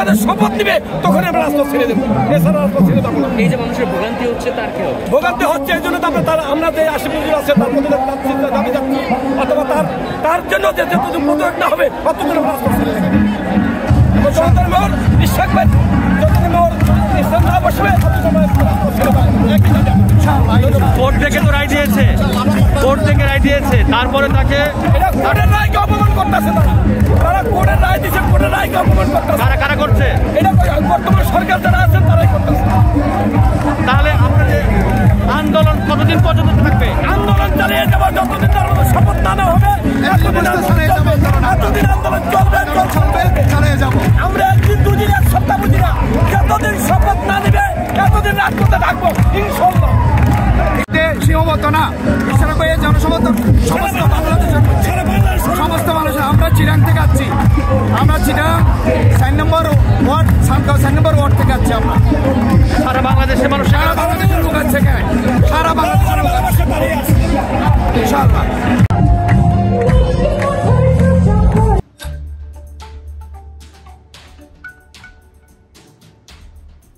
আমাদের শপথ নিবে তখন আমরা রাস্তা ছেড়ে দেবো, এছাড়া রাস্তা ছেড়ে দেবো না। এই যে মানুষের ভোগান্তি হচ্ছে তার কি হবে? ভোগান্তি হচ্ছে এই জন্য আমরা যে আশেপাশে আছে তার মধ্যে দাবি যাচ্ছি, অথবা তার জন্য যে যতদিন প্রযোগ না হবে ততদিন আমরা রাস্তা ছেড়ে দেবো। যতদিন মোহর বিশ্বাস পাই, যতদিন মোহর ইসলাম না বসবে কোর্ট থেকে তো রায় দিয়েছে, কোর্ট থেকে রায় দিয়েছে, তারপরে তাকে এটা কোর্টের রায়কে অপমান করতেছে। তারা কোর্টের রায় দিচ্ছে, কোর্টের রায়কে অপমান করতেছে। কারা কারা করছে? এটা বর্তমান সরকার যারা আছেন তারাই করতেছে। তাহলে আপনাদের আন্দোলন কতদিন পর্যন্ত থাকবে? আন্দোলন চালিয়ে যাবো যতদিন তার মতো শপথ না হবে, এতদিন আন্দোলন চলবে, চালিয়ে যাবো। আমরা একদিন দুদিন এক সপ্তাহ বুঝি না, যতদিন শপথ না নিবে এতদিন রাজপথে থাকবো ইনশাল্লাহ। সীমাবদ্ধ না, জনসমর্থন সমস্ত বাংলাদেশের